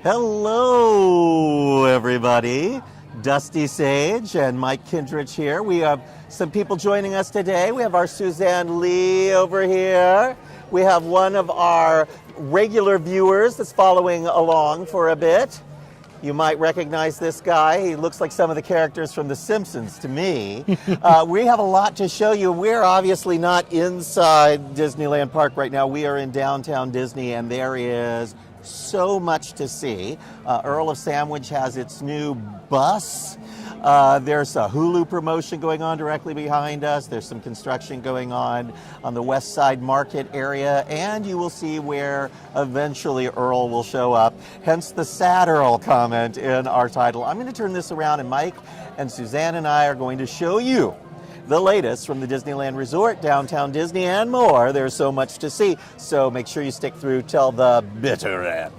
Hello, everybody. Dusty Sage and Mike Kindrich here. We have some people joining us today. We have our Suzanne Lee over here. We have one of our regular viewers that's following along for a bit. You might recognize this guy. He looks like some of the characters from The Simpsons to me. We have a lot to show you. We're obviously not inside Disneyland Park right now. We are in downtown Disney, and there is so much to see. Earl of Sandwich has its new bus. There's a Hulu promotion going on directly behind us. There's some construction going on the West Side Market area, and you will see where eventually Earl will show up, hence the sad Earl comment in our title. I'm going to turn this around, and Mike and Suzanne and I are going to show you the latest from the Disneyland Resort, downtown Disney, and more. There's so much to see, so make sure you stick through till the bitter end.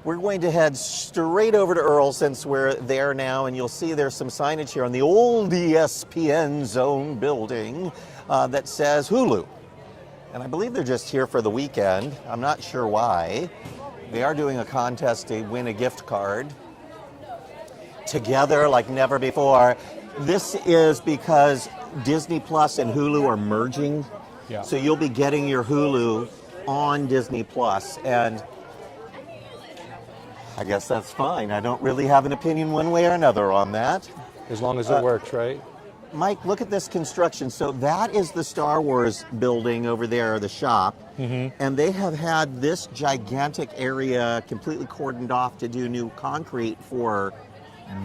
We're going to head straight over to Earl since we're there now, and you'll see there's some signage here on the old ESPN Zone building that says Hulu. And I believe they're just here for the weekend. I'm not sure why. They are doing a contest to win a gift card together like never before. This is because Disney Plus and Hulu are merging. Yeah. So you'll be getting your Hulu on Disney Plus, and I guess that's fine. I don't really have an opinion one way or another on that. As long as it works, right? Mike, look at this construction. So that is the Star Wars building over there, the shop. Mm-hmm. And they have had this gigantic area completely cordoned off to do new concrete for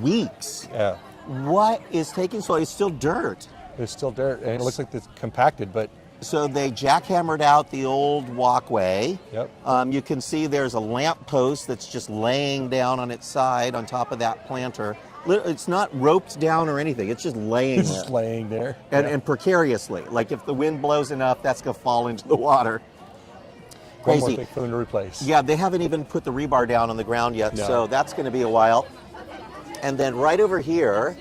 weeks. Yeah. What is taking so long? It's still dirt. It's still dirt, and it looks like it's compacted, but... So they jackhammered out the old walkway. Yep. You can see there's a lamp post that's just laying down on its side on top of that planter. It's not roped down or anything. It's just laying there. Just laying there. And precariously. Like if the wind blows enough, that's going to fall into the water. Crazy. One more thing for them to replace. Yeah, they haven't even put the rebar down on the ground yet, no. So that's going to be a while. And then right over here,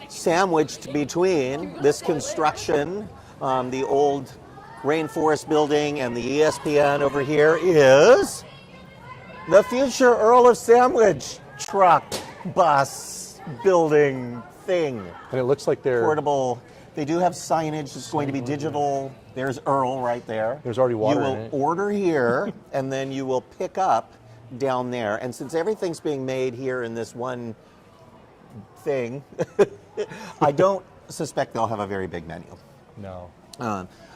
sandwiched between this construction, the old Rainforest building and the ESPN over here, is the future Earl of Sandwich truck, bus, building thing. And it looks like they're... portable. They do have signage. It's going to be digital. There's Earl right there. There's already water in it. You will order here, and then you will pick up down there. And since everything's being made here in this one thing, I don't suspect they'll have a very big menu. No.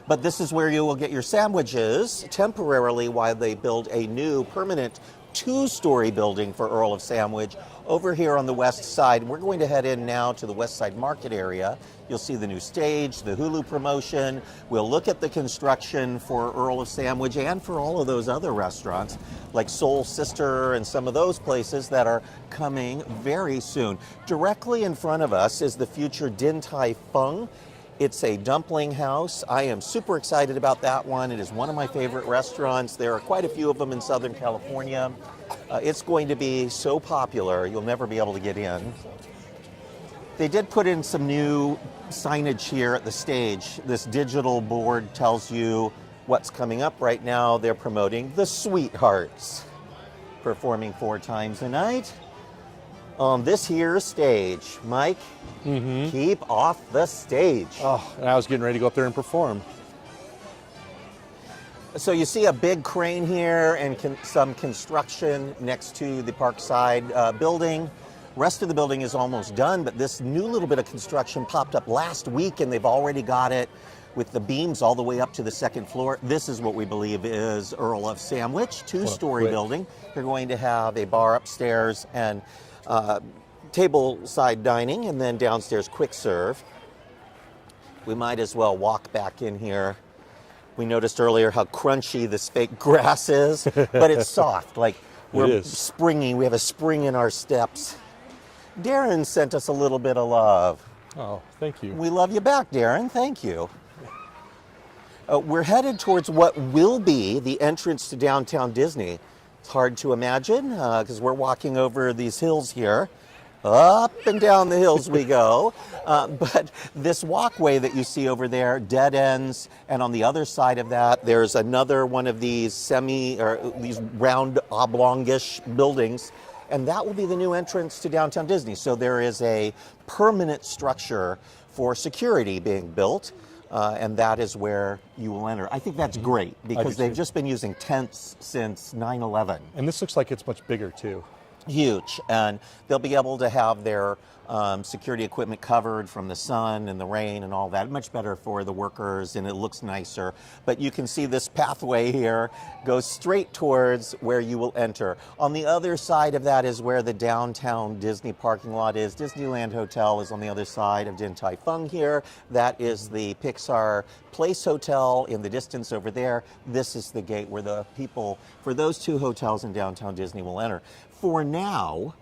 But this is where you will get your sandwiches temporarily while they build a new permanent two-story building for Earl of Sandwich over here on the west side. We're going to head in now to the West Side Market area. You'll see the new stage, the Hulu promotion. We'll look at the construction for Earl of Sandwich and for all of those other restaurants like Soul Sister and some of those places that are coming very soon. Directly in front of us is the future Din Tai Fung. It's a dumpling house. I am super excited about that one. It is one of my favorite restaurants. There are quite a few of them in Southern California. It's going to be so popular, you'll never be able to get in. They did put in some new signage here at the stage. This digital board tells you what's coming up right now. They're promoting the Sweethearts, performing 4 times a night on this here stage. Mike, keep off the stage. Oh, and I was getting ready to go up there and perform. So you see a big crane here and some construction next to the Parkside building. Rest of the building is almost done, but this new little bit of construction popped up last week, and they've already got it with the beams all the way up to the 2nd floor. This is what we believe is Earl of Sandwich, 2-story building. They're going to have a bar upstairs and table-side dining, and then downstairs quick serve. We might as well walk back in here. We noticed earlier how crunchy this fake grass is, but it's soft. Like we're springy. We have a spring in our steps. Darren sent us a little bit of love. Oh, thank you. We love you back, Darren. Thank you. We're headed towards what will be the entrance to downtown Disney. It's hard to imagine because we're walking over these hills here. Up and down the hills we go. But this walkway that you see over there dead ends, and on the other side of that, there's another one of these these round oblongish buildings, and that will be the new entrance to downtown Disney. So there is a permanent structure for security being built, and that is where you will enter. I think that's great because they've just been using tents since 9/11. And this looks like it's much bigger too. Huge, and they'll be able to have their security equipment covered from the sun and the rain and all that. Much better for the workers, and it looks nicer. But you can see this pathway here goes straight towards where you will enter. On the other side of that is where the downtown Disney parking lot is. Disneyland Hotel is on the other side of Din Tai Fung here. That is the Pixar Place Hotel in the distance over there. This is the gate where the people for those two hotels in downtown Disney will enter. For now,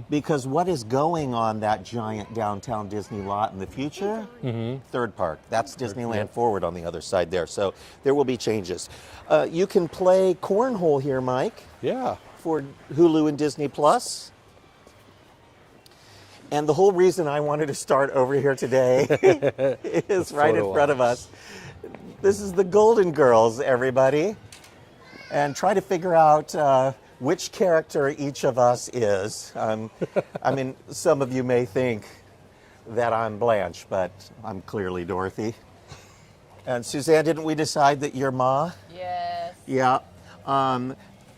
because what is going on that giant downtown Disney lot in the future? Third park. That's Disneyland Forward on the other side there. So there will be changes. You can play cornhole here, Mike. Yeah. For Hulu and Disney Plus. And the whole reason I wanted to start over here today is right in front of us. This is the Golden Girls, everybody. And try to figure out which character each of us is. I mean, some of you may think that I'm Blanche, but I'm clearly Dorothy. And Suzanne, didn't we decide that you're Ma? Yes. Yeah.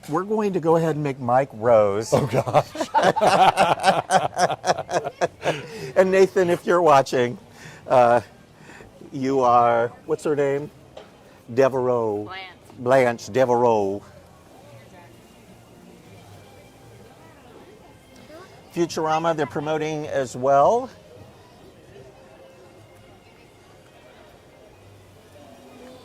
We're going to go ahead and make Mike Rose. Oh, gosh. And Nathan, if you're watching, you are, what's her name? Devereaux. Blanche Devereaux. Futurama, they're promoting as well.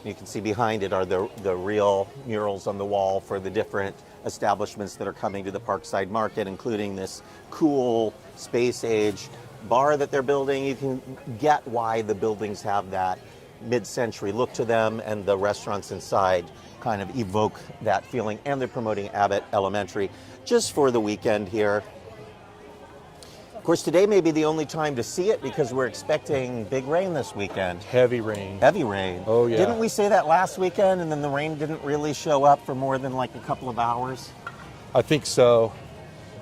You can see behind it are the real murals on the wall for the different establishments that are coming to the Parkside Market, including this cool space-age bar that they're building. You can get why the buildings have that mid-century look to them, and the restaurants inside kind of evoke that feeling. And they're promoting Abbott Elementary just for the weekend here. Of course, today may be the only time to see it because we're expecting big rain this weekend. Heavy rain. Heavy rain. Oh, yeah. Didn't we say that last weekend, and then the rain didn't really show up for more than like a couple of hours? I think so.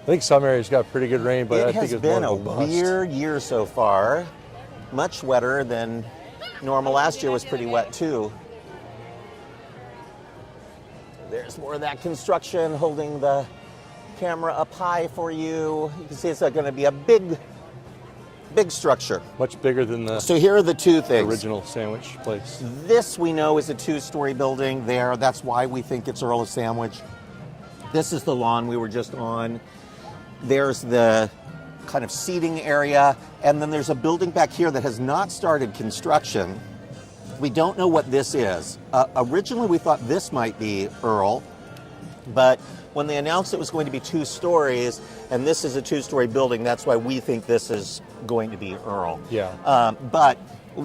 I think some areas got pretty good rain, but I think it's been more a robust. weird year so far. Much wetter than normal. Last year was pretty wet too. There's more of that construction holding the camera up high for you. You can see it's going to be a big structure. Much bigger than the So here are the two things. original sandwich place. This we know is a two-story building there. That's why we think it's Earl of Sandwich. This is the lawn we were just on. There's the kind of seating area, and then there's a building back here that has not started construction. We don't know what this is. Originally we thought this might be Earl, but when they announced it was going to be 2 stories, and this is a 2-story building, that's why we think this is going to be Earl. Yeah. But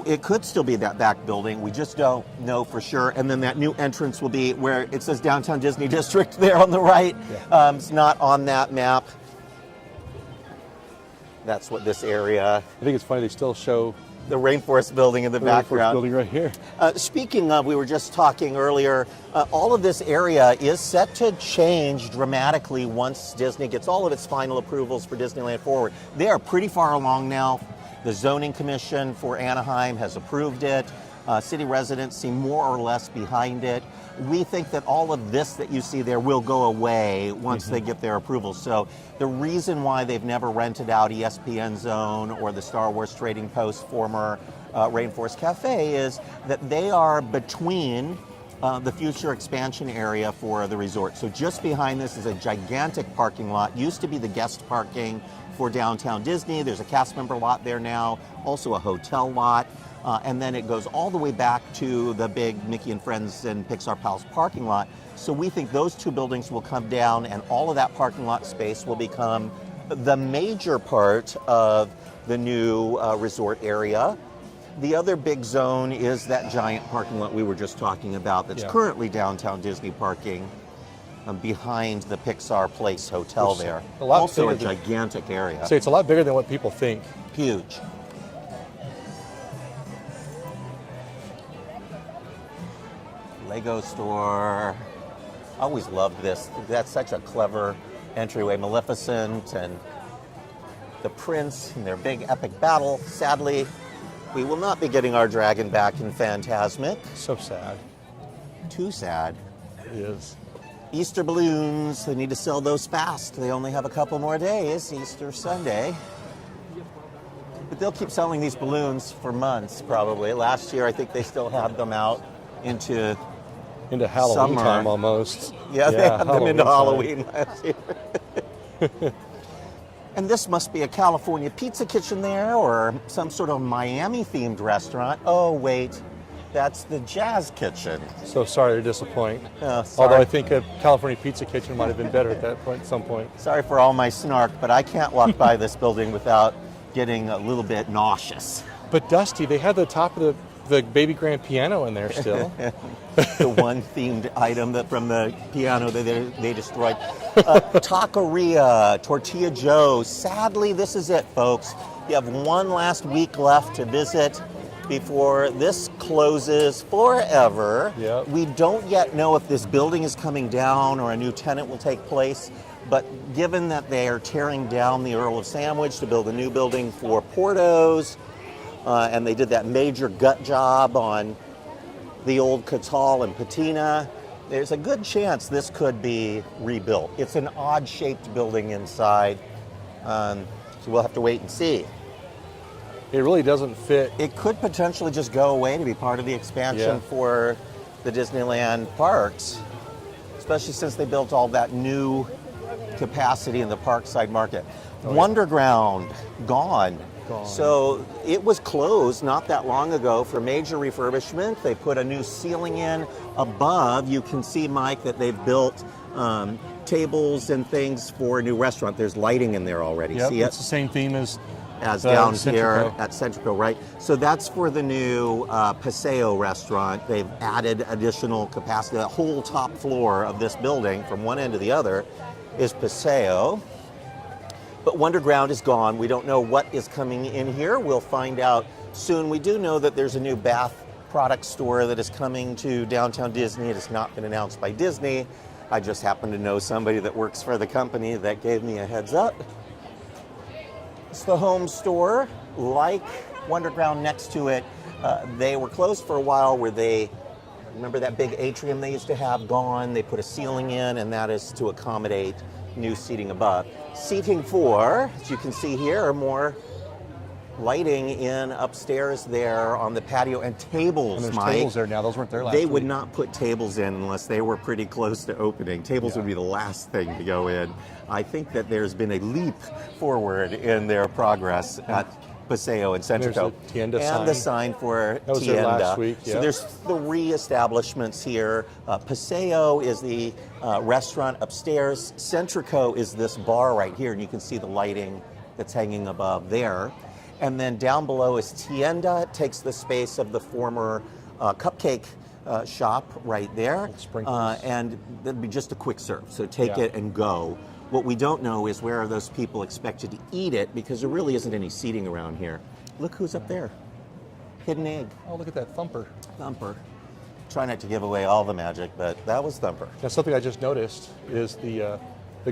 it could still be that back building. We just don't know for sure. And then that new entrance will be where it says Downtown Disney District there on the right. Yeah. It's not on that map. That's what this area. I think it's funny they still show The Rainforest Building in the the background. building right here. Speaking of, we were just talking earlier, all of this area is set to change dramatically once Disney gets all of its final approvals for Disneyland Forward. They are pretty far along now. The Zoning Commission for Anaheim has approved it. City residents seem more or less behind it. We think that all of this that you see there will go away once they get their approval. So the reason why they've never rented out ESPN Zone or the Star Wars Trading Post former Rainforest Cafe is that they are between the future expansion area for the resort. So just behind this is a gigantic parking lot. Used to be the guest parking for Downtown Disney. There's a cast member lot there now, also a hotel lot. And then it goes all the way back to the big Mickey and Friends and Pixar Palace parking lot. So we think those 2 buildings will come down, and all of that parking lot space will become the major part of the new resort area. The other big zone is that giant parking lot we were just talking about that's currently Downtown Disney parking. behind the Pixar Place Hotel Which is there. a lot Also a bigger than- gigantic area. So it's a lot bigger than what people think. Huge. Lego store. Always loved this. That's such a clever entryway. Maleficent and the prince in their big epic battle. Sadly, we will not be getting our dragon back in Fantasmic. So sad. Too sad. It is. Easter balloons, they need to sell those fast. They only have a couple more days, Easter Sunday. But they'll keep selling these balloons for months, probably. Last year, I think they still had them out into Halloween summer. time almost. Yeah, they had them into time. Halloween last year. And this must be a California pizza kitchen there, or some sort of Miami-themed restaurant. Oh, wait, that's the Jazz Kitchen. So sorry to disappoint. Oh, sorry. Although I think a California pizza kitchen might have been better at that point, at some point. Sorry for all my snark, but I can't walk by this building without getting a little bit nauseous. But Dusty, they had the top of the baby grand piano in there still. The one themed item that from the piano that they destroyed. Taqueria, Tortilla Joe. Sadly, this is it, folks. You have one last week left to visit before this closes forever. Yep. We don't yet know if this building is coming down or a new tenant will take place, but given that they are tearing down the Earl of Sandwich to build a new building for Porto's, and they did that major gut job on the old Catal and Patina, there's a good chance this could be rebuilt. It's an odd-shaped building inside, so we'll have to wait and see. It really doesn't fit. It could potentially just go away to be part of the expansion Yeah. for the Disneyland parks, especially since they built all that new capacity in the Parkside Market. Oh, yeah. Wonderground, gone. Gone. So it was closed not that long ago for major refurbishment. They put a new ceiling in above. You can see, Mike, that they've built tables and things for a new restaurant. There's lighting in there already. Yep, See it? it's the same theme as Down Centrico. here at Centrico, right? So that's for the new Paseo restaurant. They've added additional capacity. The whole top floor of this building, from one end to the other, is Paseo. But Wonderground is gone. We don't know what is coming in here. We'll find out soon. We do know that there's a new bath product store that is coming to downtown Disney. It has not been announced by Disney. I just happen to know somebody that works for the company that gave me a heads up. It's the home store, like Wonderground next to it. They were closed for a while where they, remember that big atrium they used to have gone? They put a ceiling in, and that is to accommodate new seating above. Seating for, as you can see here, are more lighting in upstairs there on the patio, and tables, And there's Mike. tables there now. Those weren't there last They week. would not put tables in unless they were pretty close to opening. Tables would be the last thing to go in. I think that there's been a leap forward in their progress at Paseo and Centrico. There's a Tienda and the sign. sign for That was there Tienda. last week, So yeah. there's 3 establishments here. Paseo is the restaurant upstairs. Centrico is this bar right here, and you can see the lighting that's hanging above there. And then down below is Tienda. It takes the space of the former cupcake shop right there. Sprinkles. And that'd be just a quick serve. So take Yeah. it and go. What we don't know is where are those people expected to eat it, because there really isn't any seating around here. Look who's up there. Hidden egg. Oh, look at that thumper. Thumper. Try not to give away all the magic, but that was Thumper. Now, something I just noticed is the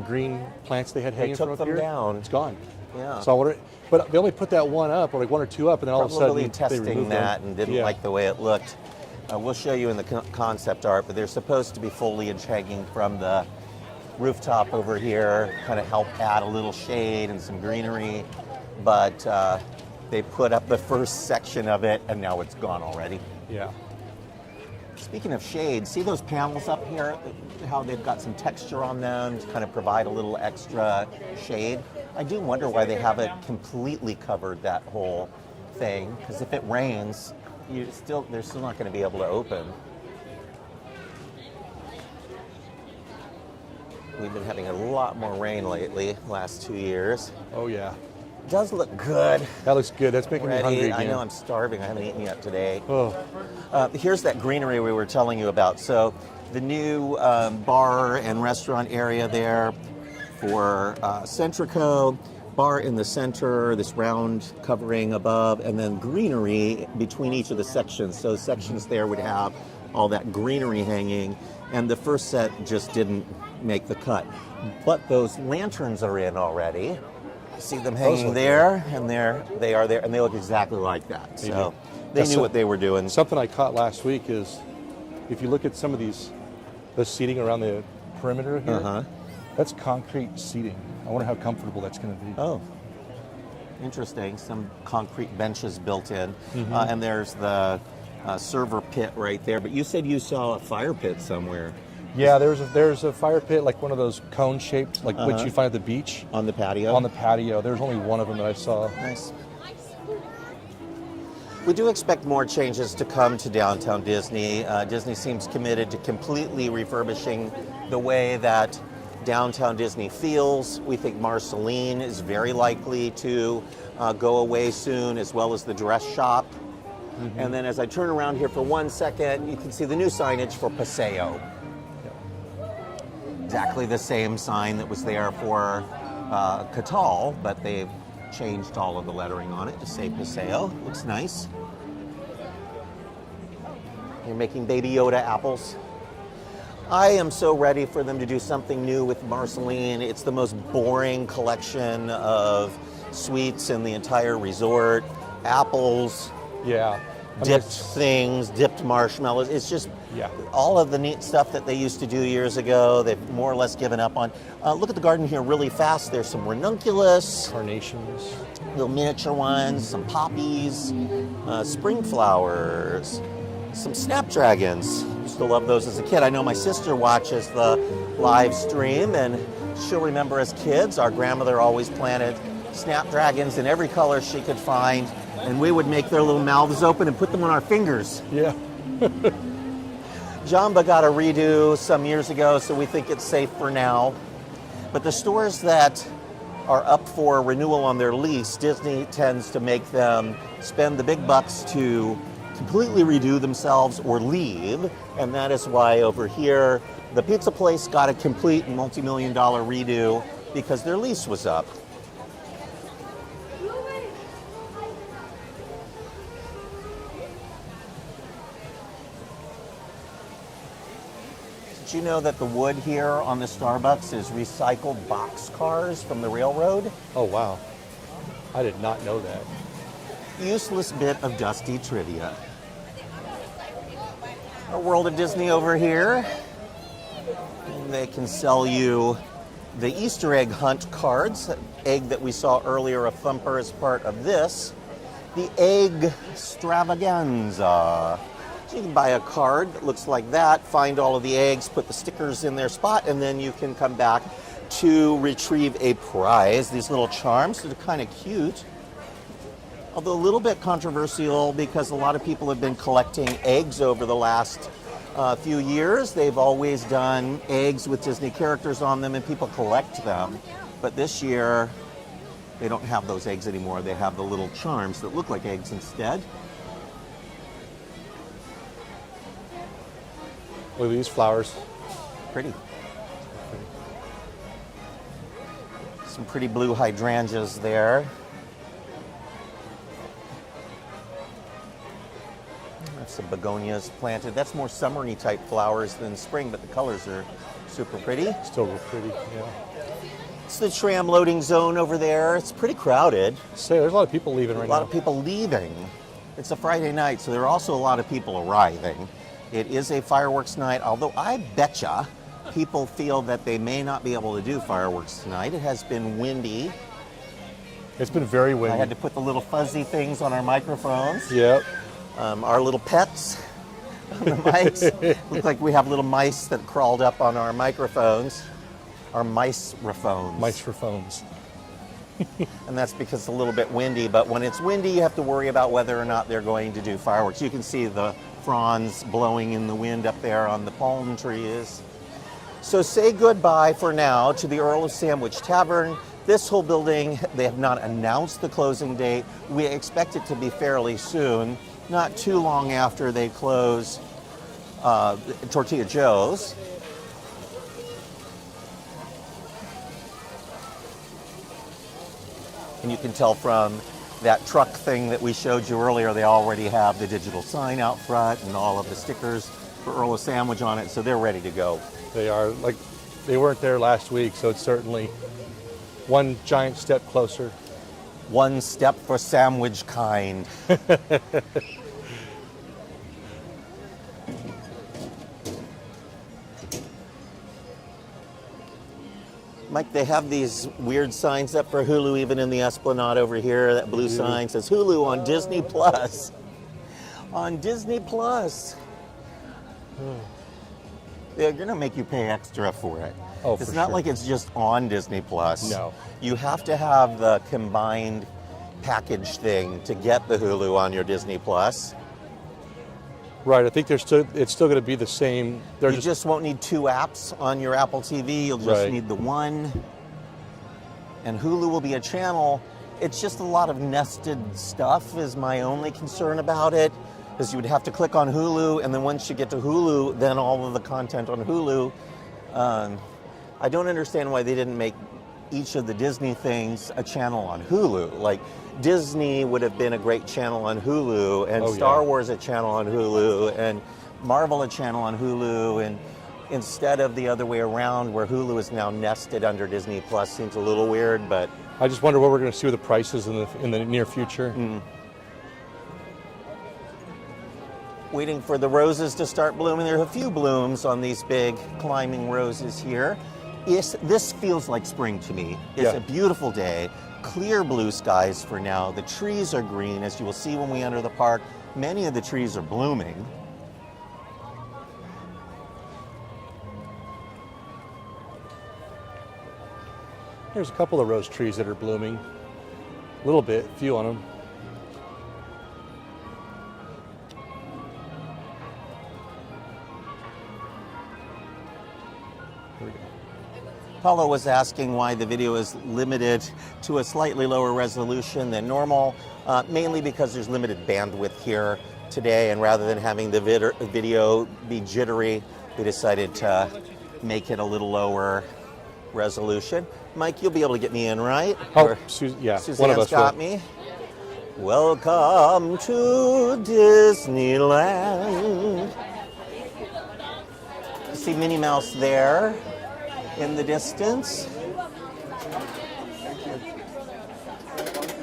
green plants they had hanging took from up them here. down. It's gone. Yeah. So I wonder, but they only put that one up, or like 1 or 2 up, and then all of a Probably sudden they testing removed that them. and didn't Yeah. like the way it looked. We'll show you in the concept art, but there's supposed to be foliage hanging from the rooftop over here, kind of help add a little shade and some greenery. But they put up the first section of it, and now it's gone already. Yeah. Speaking of shade, see those panels up here? How they've got some texture on them to kind of provide a little extra shade. I do wonder why they haven't completely covered that whole thing, because if it rains, they're still not going to be able to open. We've been having a lot more rain lately, last 2 years. Oh yeah. It does look good. That looks good. That's making me hungry Ready? again. I know I'm starving. I haven't eaten yet today. Oh. Here's that greenery we were telling you about. So the new bar and restaurant area there for Centrico. Bar in the center, this round covering above, and then greenery between each of the sections. So sections there would have all that greenery hanging, and the first set just didn't make the cut. But those lanterns are in already. See them hanging there, and they are there, and they look exactly like that. So they knew what they were doing. Something I caught last week is, if you look at some of the seating around the perimeter here, that's concrete seating. I wonder how comfortable that's going to be. Oh, interesting. Some concrete benches built in, and there's the server pit right there. But you said you saw a fire pit somewhere. Yeah, there's a fire pit, like one of those cone shaped, like what you find at the beach. On the patio? On the patio. There's only one of them that I saw. Nice. We do expect more changes to come to Downtown Disney. Disney seems committed to completely refurbishing the way that Downtown Disney feels. We think Marceline is very likely to go away soon, as well as the dress shop. And then as I turn around here for 1 second, you can see the new signage for Paseo. Exactly the same sign that was there for Catal, but they've changed all of the lettering on it to say Paseo. Looks nice. You're making Baby Yoda apples. I am so ready for them to do something new with Marceline. It's the most boring collection of sweets in the entire resort. Apples, dipped things, dipped marshmallows. It's just all of the neat stuff that they used to do years ago, they've more or less given up on. Look at the garden here really fast. There's some ranunculus. Carnations. Little miniature ones, some poppies, spring flowers, some snapdragons. Used to love those as a kid. I know my sister watches the live stream, and she'll remember as kids, our grandmother always planted snapdragons in every color she could find, and we would make their little mouths open and put them on our fingers. Yeah. Jamba got a redo some years ago, so we think it's safe for now. But the stores that are up for renewal on their lease, Disney tends to make them spend the big bucks to completely redo themselves or leave, and that is why over here the pizza place got a complete multi-million-dollar redo because their lease was up. Did you know that the wood here on the Starbucks is recycled boxcars from the railroad? Oh, wow. I did not know that. Useless bit of dusty trivia. Our World of Disney over here. They can sell you the Easter egg hunt cards, that egg that we saw earlier, a thumper as part of this. The egg extravaganza. So you can buy a card that looks like that, find all of the eggs, put the stickers in their spot, and then you can come back to retrieve a prize. These little charms that are kind of cute. Although a little bit controversial because a lot of people have been collecting eggs over the last few years. They've always done eggs with Disney characters on them and people collect them. But this year, they don't have those eggs anymore. They have the little charms that look like eggs instead. Look at these flowers. Pretty. Some pretty blue hydrangeas there. Some begonias planted. That's more summery type flowers than spring, but the colors are super pretty. Still real pretty, yeah. It's the tram loading zone over there. It's pretty crowded. Say, there's a lot of people leaving right now. A lot of people leaving. It's a Friday night, so there are also a lot of people arriving. It is a fireworks night, although I betcha people feel that they may not be able to do fireworks tonight. It has been windy. It's been very windy. I had to put the little fuzzy things on our microphones. Yep. Our little pets on the mics. Look like we have little mice that crawled up on our microphones. Our mice-raphones. Mice-raphones. And that's because it's a little bit windy, but when it's windy, you have to worry about whether or not they're going to do fireworks. You can see the fronds blowing in the wind up there on the palm trees. So say goodbye for now to the Earl of Sandwich Tavern. This whole building, they have not announced the closing date. We expect it to be fairly soon, not too long after they close Tortilla Joe's. And you can tell from that truck thing that we showed you earlier, they already have the digital sign out front and all of the stickers for Earl of Sandwich on it, so they're ready to go. They are. Like, they weren't there last week, so it's certainly one giant step closer. One step for sandwich kind. Mike, they have these weird signs up for Hulu even in the Esplanade over here. That blue sign says Hulu on Disney Plus. On Disney Plus. They're going to make you pay extra for it. Oh, it's for not sure. like it's just on Disney Plus. No. You have to have the combined package thing to get the Hulu on your Disney Plus. Right. I think it's still going to be the same. They're You just won't need 2 apps on your Apple TV. You'll just Right. need the one. And Hulu will be a channel. It's just a lot of nested stuff is my only concern about it. Because you would have to click on Hulu, and then once you get to Hulu, then all of the content on Hulu. I don't understand why they didn't make each of the Disney things a channel on Hulu. Like Disney would have been a great channel on Hulu, and Star Wars a channel on Hulu, and Marvel a channel on Hulu, and instead of the other way around where Hulu is now nested under Disney Plus. Seems a little weird, but I just wonder what we're going to see with the prices in the near future. Waiting for the roses to start blooming. There are a few blooms on these big climbing roses here. This feels like spring to me. It's a beautiful day, clear blue skies for now. The trees are green, as you will see when we enter the park. Many of the trees are blooming. There's a couple of rose trees that are blooming. A little bit, a few on them. Here we go. Paulo was asking why the video is limited to a slightly lower resolution than normal, mainly because there's limited bandwidth here today, and rather than having the video be jittery, we decided to make it a little lower resolution. Mike, you'll be able to get me in, right? Oh, Or yeah, Suzanne's one of us got will. me. Welcome to Disneyland. You see Minnie Mouse there in the distance.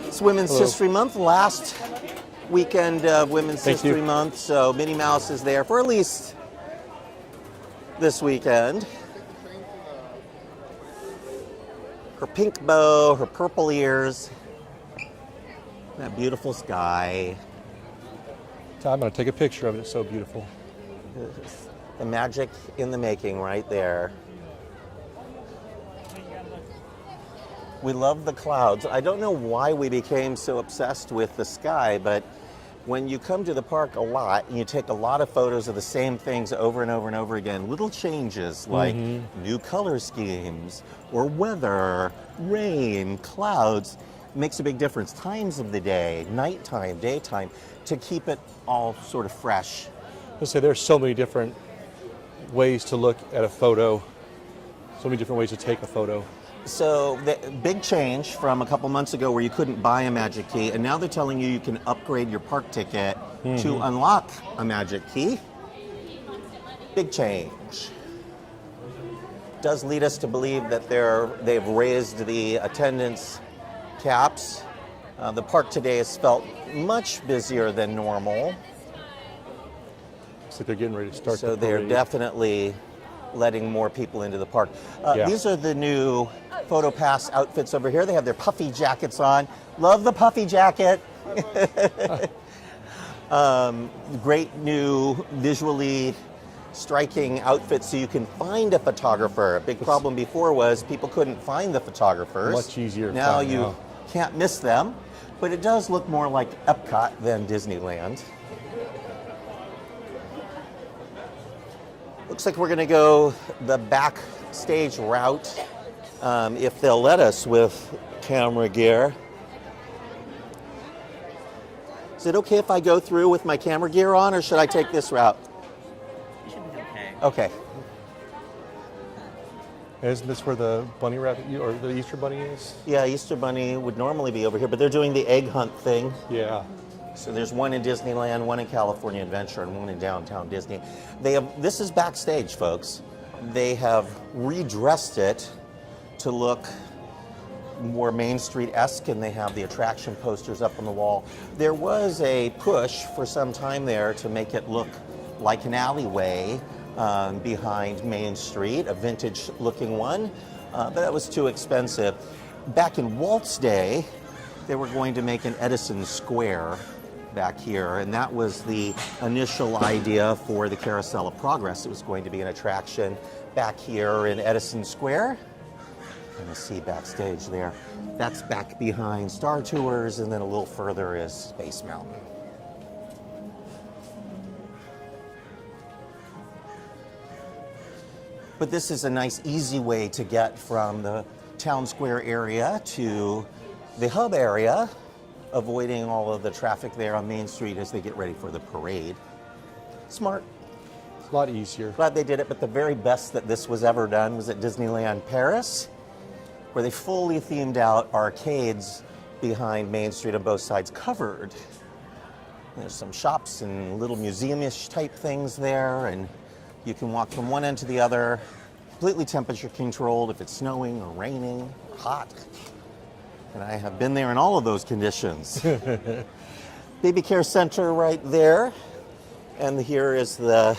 It's Women's History Month, last weekend of Women's Thank History you. Month, so Minnie Mouse is there for at least this weekend. Her pink bow, her purple ears, that beautiful sky. I'm going to take a picture of it. It's so beautiful. The magic in the making right there. We love the clouds. I don't know why we became so obsessed with the sky, but when you come to the park a lot and you take a lot of photos of the same things over and over and over again, little changes like new color schemes or weather, rain, clouds, makes a big difference. Times of the day, nighttime, daytime, to keep it all sort of fresh. Let's say there's so many different ways to look at a photo, so many different ways to take a photo. So the big change from a couple months ago where you couldn't buy a magic key, and now they're telling you you can upgrade your park ticket to unlock a magic key. Big change. Does lead us to believe that they've raised the attendance caps. The park today has felt much busier than normal. Looks like they're getting ready to start. So the they're parade. definitely letting more people into the park. Yeah. These are the new Photo Pass outfits over here. They have their puffy jackets on. Love the puffy jacket. Great new visually striking outfits so you can find a photographer. A big problem before was people couldn't find the photographers. Much easier to Now find you now. can't miss them, but it does look more like Epcot than Disneyland. Looks like we're going to go the backstage route, if they'll let us with camera gear. Is it okay if I go through with my camera gear on, or should I take this route? Okay. Isn't this where the bunny rabbit or the Easter bunny is? Yeah, Easter Bunny would normally be over here, but they're doing the egg hunt thing. Yeah. So there's one in Disneyland, one in California Adventure, and one in downtown Disney. This is backstage, folks. They have redressed it to look more Main Street-esque, and they have the attraction posters up on the wall. There was a push for some time there to make it look like an alleyway behind Main Street, a vintage-looking one, but that was too expensive. Back in Walt's day, they were going to make an Edison Square back here, and that was the initial idea for the Carousel of Progress. It was going to be an attraction back here in Edison Square. And you see backstage there. That's back behind Star Tours, and then a little further is Space Mountain. But this is a nice, easy way to get from the town square area to the hub area, avoiding all of the traffic there on Main Street as they get ready for the parade. Smart. It's a lot easier. Glad they did it, but the very best that this was ever done was at Disneyland Paris, where they fully themed out arcades behind Main Street on both sides covered. There's some shops and little museum-ish type things there, and you can walk from one end to the other, completely temperature controlled if it's snowing or raining or hot. And I have been there in all of those conditions. Baby Care Center right there. And here is the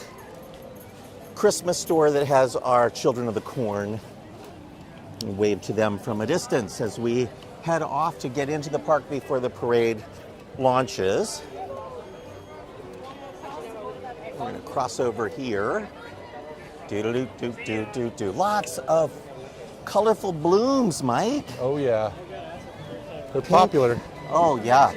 Christmas store that has our Children of the Corn. And wave to them from a distance as we head off to get into the park before the parade launches. We're going to cross over here. Do-do-do-do-do-do. Lots of colorful blooms, Mike. Oh, yeah. They're popular. Oh, yeah.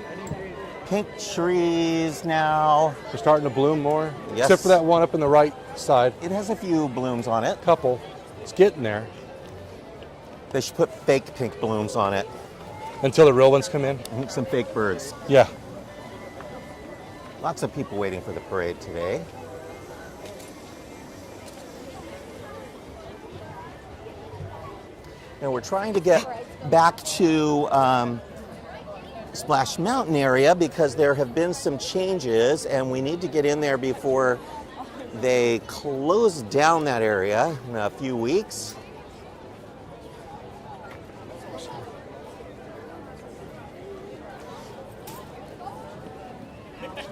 Pink trees now. They're starting to bloom more. Yes. Except for that one up in the right side. It has a few blooms on it. Couple. It's getting there. They should put fake pink blooms on it. Until the real ones come in? And some fake birds. Yeah. Lots of people waiting for the parade today. Now we're trying to get back to Splash Mountain area because there have been some changes and we need to get in there before they close down that area in a few weeks.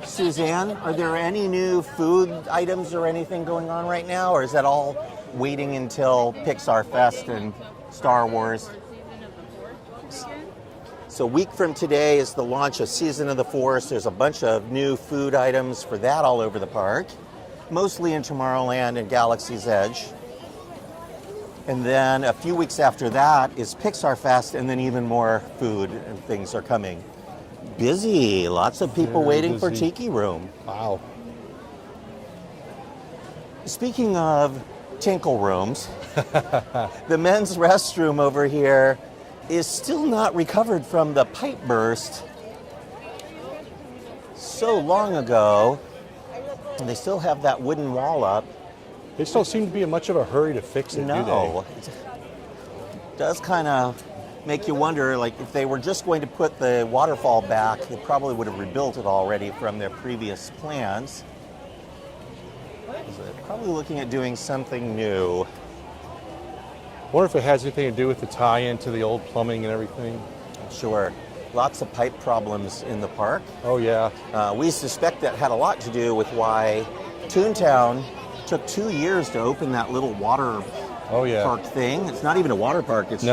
Suzanne, are there any new food items or anything going on right now, or is that all waiting until Pixar Fest and Star Wars? So a week from today is the launch of Season of the Force. There's a bunch of new food items for that all over the park, mostly in Tomorrowland and Galaxy's Edge. And then a few weeks after that is Pixar Fest, and then even more food and things are coming. Busy, lots of people waiting for Tiki Room. Wow. Speaking of tinkle rooms, the men's restroom over here is still not recovered from the pipe burst so long ago. And they still have that wooden wall up. They still seem to be in much of a hurry to fix it, No. It does kind of make you wonder, like, if they were just going to put the waterfall back, they probably would have rebuilt it already from their previous plans. So they're probably looking at doing something new. I wonder if it has anything to do with the tie-in to the old plumbing and everything. Sure. Lots of pipe problems in the park. Oh, yeah. We suspect that had a lot to do with why Toontown took 2 years to open that little water park thing. It's not even a water park. It's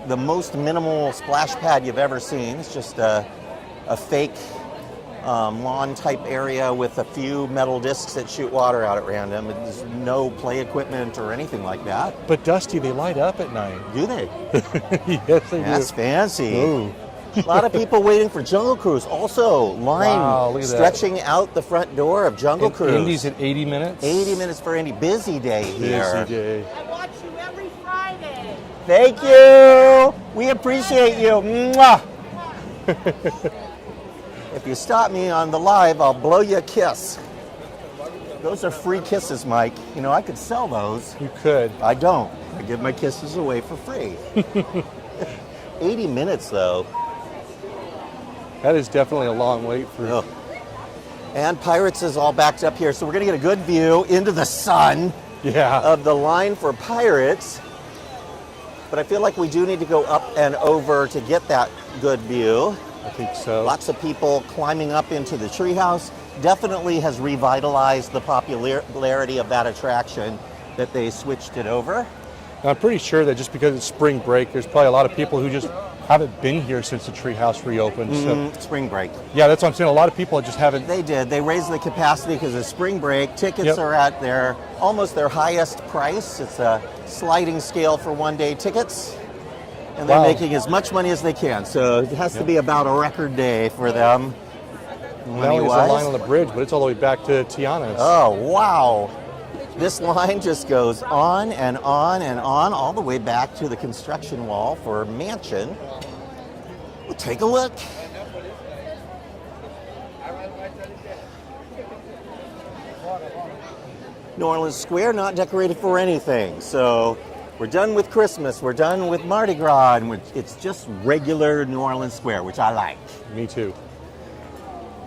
the most minimal splash pad you've ever seen. It's just a fake lawn type area with a few metal discs that shoot water out at random. There's no play equipment or anything like that. But Dusty, they light up at night. Do they? Yes, they do. That's fancy. Ooh. A lot of people waiting for Jungle Cruise. Also, line stretching out the front door of Jungle Cruise. Indy's at 80 minutes. 80 minutes for Indy. Busy day here. Busy day. I watch you every Friday. Thank you. We appreciate you. Mwah. If you stop me on the live, I'll blow you a kiss. Those are free kisses, Mike. You know, I could sell those. You could. I don't. I give my kisses away for free. 80 minutes, though. That is definitely a long wait for. Oh. And Pirates is all backed up here, so we're going to get a good view into the sun of the line for Pirates. But I feel like we do need to go up and over to get that good view. I think so. Lots of people climbing up into the treehouse. Definitely has revitalized the popularity of that attraction that they switched it over. I'm pretty sure that just because it's spring break, there's probably a lot of people who just haven't been here since the treehouse reopened. So. Spring break. Yeah, that's what I'm saying. A lot of people just haven't. They did. They raised the capacity because of spring break. Tickets are at almost their highest price. It's a sliding scale for one-day tickets. And they're making as much money as they can. So it has to be about a record day for them. Not only is the line on the bridge, but it's all the way back to Tiana's. Oh, wow. This line just goes on and on and on, all the way back to the construction wall for Mansion. We'll take a look. New Orleans Square not decorated for anything. So we're done with Christmas, we're done with Mardi Gras, and it's just regular New Orleans Square, which I like. Me too.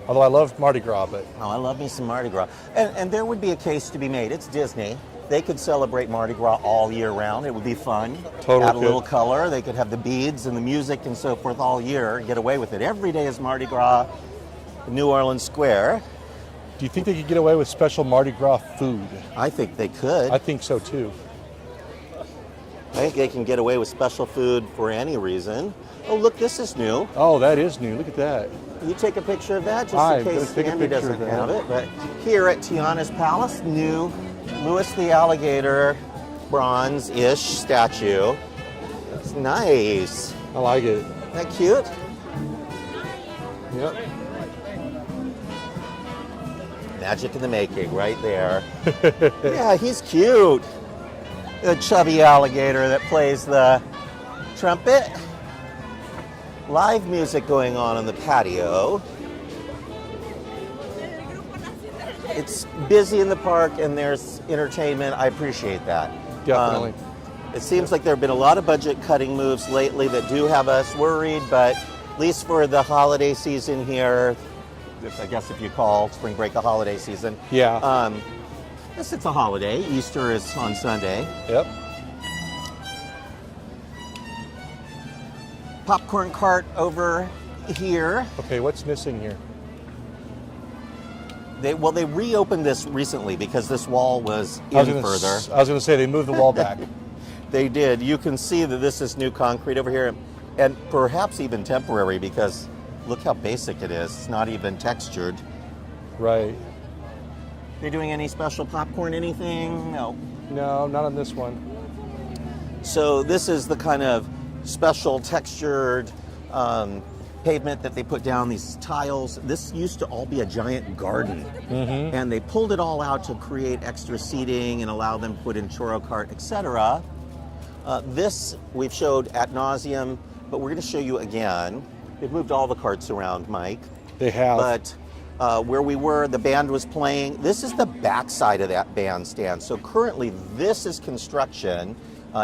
Although I love Mardi Gras, but... Oh, I love me some Mardi Gras. And there would be a case to be made. It's Disney. They could celebrate Mardi Gras all year round. It would be fun. Totally. Add a little color. They could have the beads and the music and so forth all year. Get away with it. Every day is Mardi Gras, New Orleans Square. Do you think they could get away with special Mardi Gras food? I think they could. I think so too. I think they can get away with special food for any reason. Oh, look, this is new. Oh, that is new. Look at that. You take a picture of that just in case Andy doesn't have it. But here at Tiana's Palace, new Louis the Alligator bronze-ish statue. It's nice. I like it. Isn't that cute? Yep. Magic in the making right there. Yeah, he's cute. The chubby alligator that plays the trumpet. Live music going on the patio. It's busy in the park and there's entertainment. I appreciate that. Definitely. It seems like there have been a lot of budget cutting moves lately that do have us worried, but at least for the holiday season here, I guess if you call spring break a holiday season. Yeah. Yes, it's a holiday. Easter is on Sunday. Yep. Popcorn cart over here. Okay, what's missing here? They reopened this recently because this wall was in further. I was going to say they moved the wall back. They did. You can see that this is new concrete over here, and perhaps even temporary because look how basic it is. It's not even textured. Right. They doing any special popcorn, anything? No. No, not on this one. So this is the kind of special textured pavement that they put down, these tiles. This used to all be a giant garden. Mm-hmm. And they pulled it all out to create extra seating and allow them to put in churro cart, etc. This we've showed ad nauseum, but we're going to show you again. They've moved all the carts around, Mike. They have. But where we were, the band was playing. This is the backside of that bandstand. So currently, this is construction.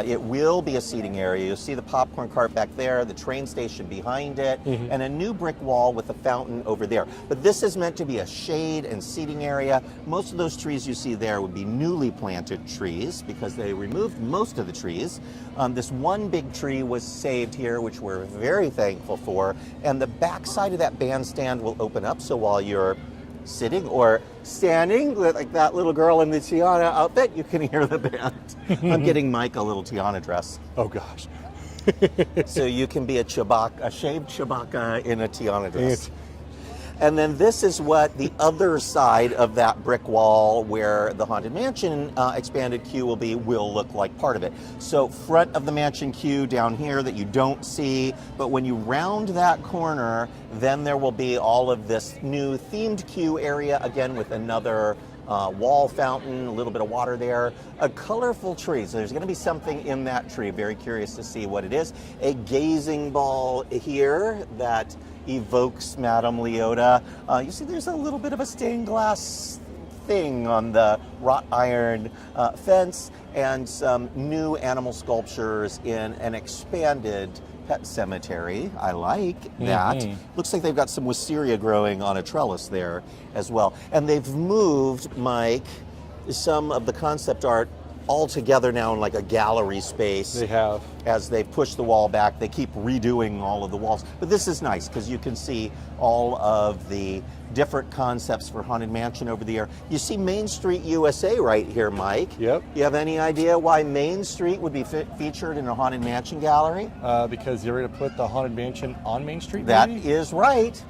It will be a seating area. You'll see the popcorn cart back there, the train station behind it, and a new brick wall with a fountain over there. But this is meant to be a shade and seating area. Most of those trees you see there would be newly planted trees because they removed most of the trees. This one big tree was saved here, which we're very thankful for. And the backside of that bandstand will open up, so while you're sitting or standing like that little girl in the Tiana outfit, you can hear the band. I'm getting Mike a little Tiana dress. Oh gosh. So you can be a shaved Chewbacca in a Tiana dress. And then this is what the other side of that brick wall where the Haunted Mansion expanded queue will look like part of it. So front of the mansion queue down here that you don't see, but when you round that corner, then there will be all of this new themed queue area, again with another wall fountain, a little bit of water there, a colorful tree. So there's going to be something in that tree. Very curious to see what it is. A gazing ball here that evokes Madame Leota. You see there's a little bit of a stained glass thing on the wrought iron fence, and some new animal sculptures in an expanded pet cemetery. I like that. Looks like they've got some wisteria growing on a trellis there as well. And they've moved, Mike, some of the concept art all together now in like a gallery space. They have. As they push the wall back, they keep redoing all of the walls. But this is nice because you can see all of the different concepts for Haunted Mansion over the air. You see Main Street USA right here, Mike. Yep. You have any idea why Main Street would be featured in a Haunted Mansion gallery? Because they're going to put the Haunted Mansion on Main Street, That maybe? is right.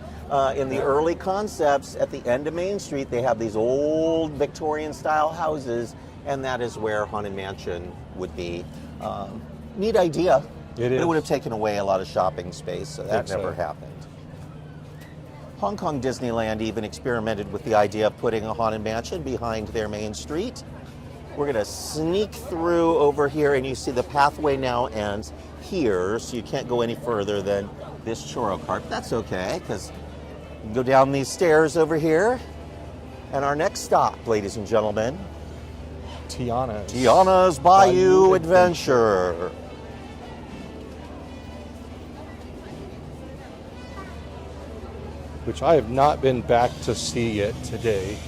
In the early concepts, at the end of Main Street, they have these old Victorian-style houses, and that is where Haunted Mansion would be. Neat idea. It is. It would have taken away a lot of shopping space, so that never happened. Hong Kong Disneyland even experimented with the idea of putting a Haunted Mansion behind their Main Street. We're going to sneak through over here, and you see the pathway now ends here, so you can't go any further than this churro cart. That's okay, because you can go down these stairs over here. And our next stop, ladies and gentlemen, Tiana's Bayou Adventure. Which I have not been back to see yet today.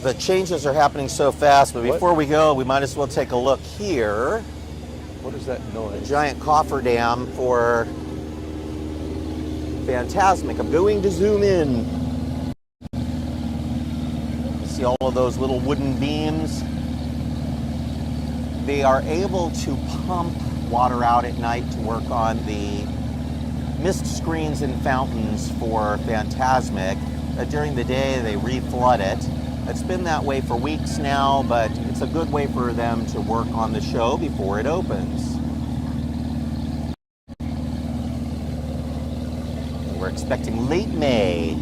The changes are happening so fast, but before we go, we might as well take a look here. What is that noise? Giant coffer dam for Fantasmic. I'm going to zoom in. See all of those little wooden beams? They are able to pump water out at night to work on the mist screens and fountains for Fantasmic. During the day, they re-flood it. It's been that way for weeks now, but it's a good way for them to work on the show before it opens. We're expecting late May.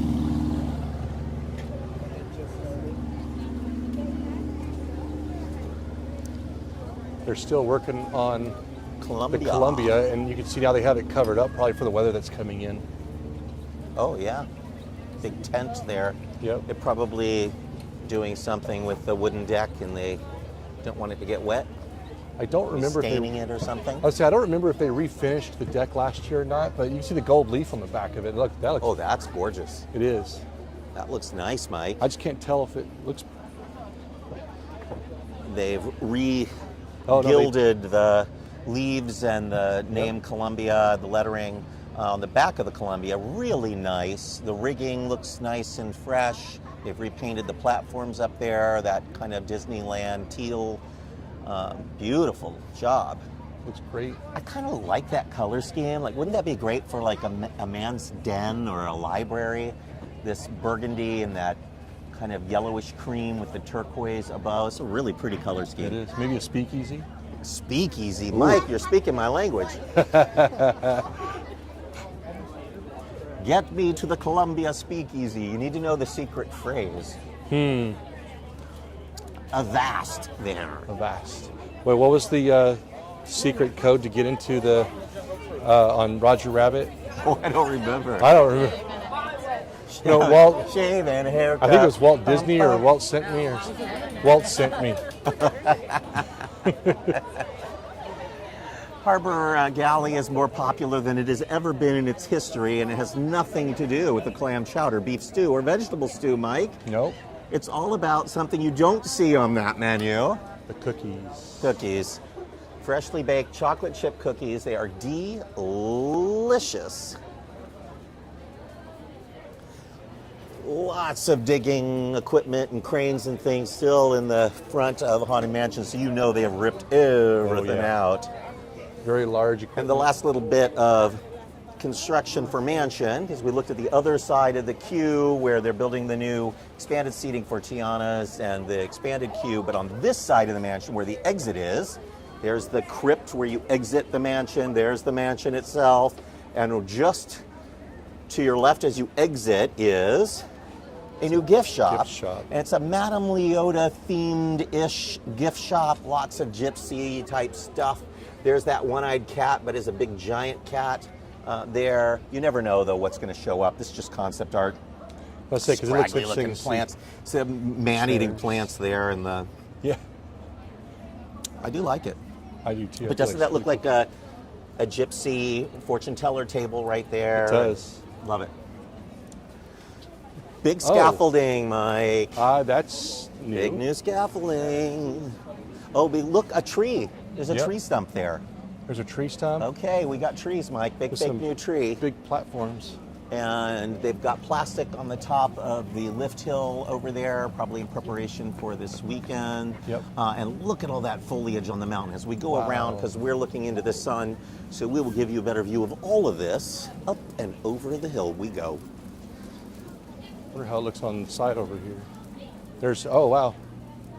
They're still working on Columbia. the Columbia, and you can see now they have it covered up, probably for the weather that's coming in. Oh, yeah. Big tent there. Yep. They're probably doing something with the wooden deck, and they don't want it to get wet. I don't remember if Staining it or something. I don't remember if they refinished the deck last year or not, but you can see the gold leaf on the back of it. Look, that looks. Oh, that's gorgeous. It is. That looks nice, Mike. I just can't tell if it looks. They've gilded the leaves and the name Columbia, the lettering on the back of the Columbia. Really nice. The rigging looks nice and fresh. They've repainted the platforms up there, that kind of Disneyland teal. Beautiful job. Looks great. I kind of like that color scheme. Like, wouldn't that be great for like a man's den or a library? This burgundy and that kind of yellowish cream with the turquoise above. It's a really pretty color scheme. It is. Maybe a speakeasy. Speakeasy. Mike, you're speaking my language. Get me to the Columbia Speakeasy. You need to know the secret phrase. Avast there. Avast. Wait, what was the secret code to get into the on Roger Rabbit? Oh, I don't remember. I don't remember. You know, Walt. Shave and haircut. I think it was Walt Disney or Walt sent me or Walt sent me. Harbor Galley is more popular than it has ever been in its history, and it has nothing to do with the clam chowder, beef stew, or vegetable stew, Mike. Nope. It's all about something you don't see on that menu. The cookies. Cookies. Freshly baked chocolate chip cookies. They are delicious. Lots of digging equipment and cranes and things still in the front of Haunted Mansion, so you know they have ripped everything out. Very large equipment. And the last little bit of construction for Mansion, because we looked at the other side of the queue where they're building the new expanded seating for Tiana's and the expanded queue, but on this side of the mansion where the exit is, there's the crypt where you exit the mansion, there's the mansion itself, and just to your left as you exit is a new gift shop. Gift shop. And it's a Madame Leota themed-ish gift shop, lots of gypsy type stuff. There's that one-eyed cat, but is a big giant cat there. You never know though what's going to show up. This is just concept art. I say because it looks scraggly interesting looking to plants. Some man-eating Chairs. plants there, and Yeah, I do like it. I do too. But doesn't that look like a gypsy fortune teller table right there? It does. Love it. Big Oh. scaffolding, Mike. That's new. Big new scaffolding. Oh, look, a tree. There's a Yep. tree stump there. There's a tree stump. Okay, we got trees, Mike. Big, With big some new tree. Big platforms. And they've got plastic on the top of the lift hill over there, probably in preparation for this weekend. Yep. And look at all that foliage on the mountain as we go around, Wow. because we're looking into the sun. So we will give you a better view of all of this. Up and over the hill we go. I wonder how it looks on the side over here. Oh wow,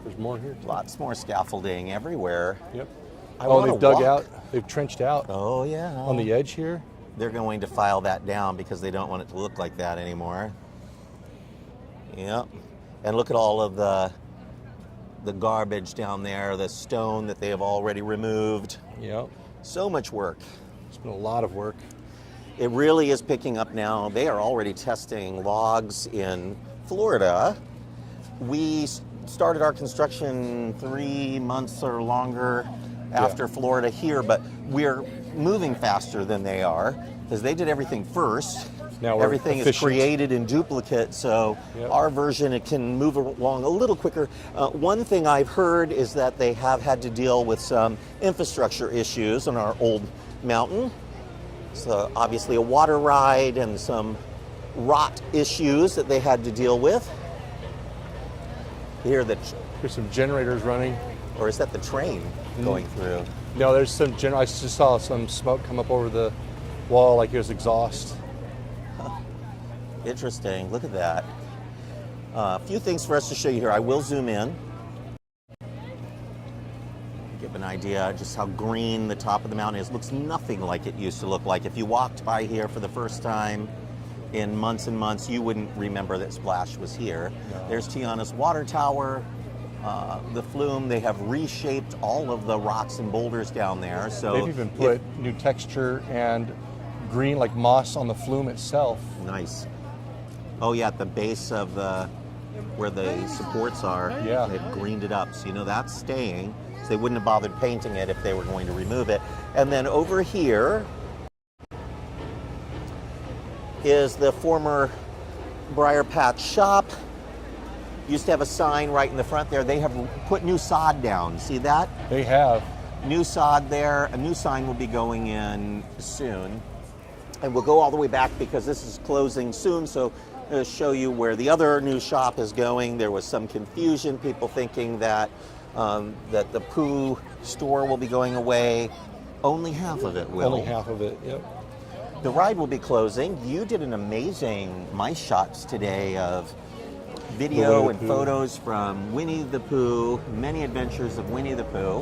there's more here too. Lots more scaffolding everywhere. Yep. I Oh, wanna they've dug walk. out, they've trenched out Oh, yeah. on the edge here. They're going to file that down because they don't want it to look like that anymore. Yep. And look at all of the garbage down there, the stone that they have already removed. Yep. So much work. It's been a lot of work. It really is picking up now. They are already testing logs in Florida. We started our construction 3 months or longer after Florida here, but we're moving faster than they are because they did everything first. Now we're Everything is efficient. created in duplicate, so Yep. our version, it can move along a little quicker. One thing I've heard is that they have had to deal with some infrastructure issues on our old mountain. So obviously a water ride and some rot issues that they had to deal with. Here, There's some generators running. or is that the train going through? No, there's some I just saw some smoke come up over the wall like it was exhaust. Interesting. Look at that. A few things for us to show you here. I will zoom in. Give an idea just how green the top of the mountain is. Looks nothing like it used to look like. If you walked by here for the first time in months and months, you wouldn't remember that Splash was here. No. There's Tiana's water tower. The flume, they have reshaped all of the rocks and boulders down there. So They've even put new texture and green like moss on the flume itself. Nice. Oh yeah, at the base of where the supports are, Yeah. they've greened it up. So you know that's staying. So they wouldn't have bothered painting it if they were going to remove it. And then over here is the former Briar Patch shop. Used to have a sign right in the front there. They have put new sod down. See that? They have. New sod there. A new sign will be going in soon. And we'll go all the way back because this is closing soon. So I'll show you where the other new shop is going. There was some confusion, people thinking that that the Pooh store will be going away. Only half of it will. Only half of it, yep. The ride will be closing. You did an amazing mice shots today of video Winnie and the Pooh. photos from Winnie the Pooh, many adventures of Winnie the Pooh.